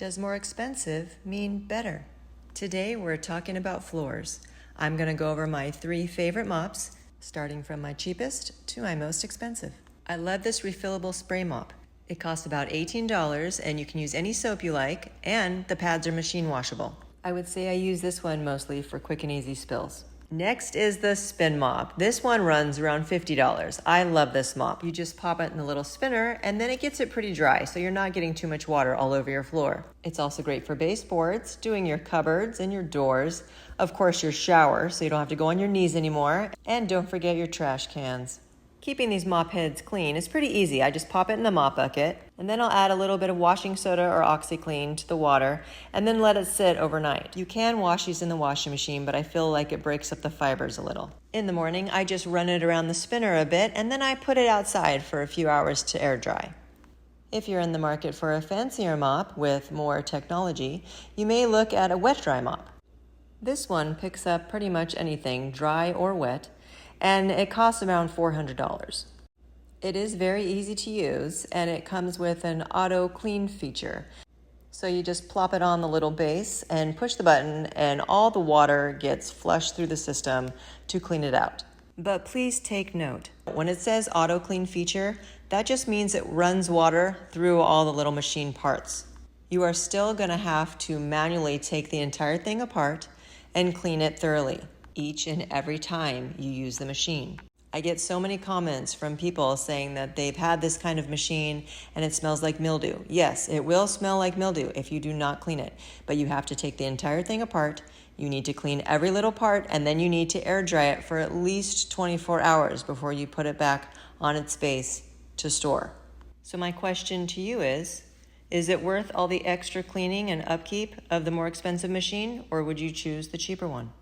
Does more expensive mean better? Today we're talking about floors. I'm going to go over my 3 favorite mops, starting from my cheapest to my most expensive. I love this refillable spray mop. It costs about $18 and you can use any soap you like, and the pads are machine washable. I would say I use this one mostly for quick and easy spills. Next is the spin mop. This one runs around $50. I love this mop. You just pop it in the little spinner and then it gets it pretty dry, so you're not getting too much water all over your floor. It's also great for baseboards, doing your cupboards and your doors, of course your shower, so you don't have to go on your knees anymore, and don't forget your trash cans. Keeping these mop heads clean is pretty easy. I just pop it in the mop bucket, and then I'll add a little bit of washing soda or OxiClean to the water, and then let it sit overnight. You can wash these in the washing machine, but I feel like it breaks up the fibers a little. In the morning, I just run it around the spinner a bit, and then I put it outside for a few hours to air dry. If you're in the market for a fancier mop with more technology, you may look at a wet dry mop. This one picks up pretty much anything, dry or wet, and it costs around $400. It is very easy to use, and it comes with an auto clean feature. So you just plop it on the little base and push the button, and all the water gets flushed through the system to clean it out. But please take note, when it says auto clean feature, that just means it runs water through all the little machine parts. You are still going to have to manually take the entire thing apart and clean it thoroughly each and every time you use the machine. I get so many comments from people saying that they've had this kind of machine and it smells like mildew. Yes, it will smell like mildew if you do not clean it, but you have to take the entire thing apart. You need to clean every little part, and then you need to air dry it for at least 24 hours before you put it back on its base to store. So my question to you is it worth all the extra cleaning and upkeep of the more expensive machine, or would you choose the cheaper one?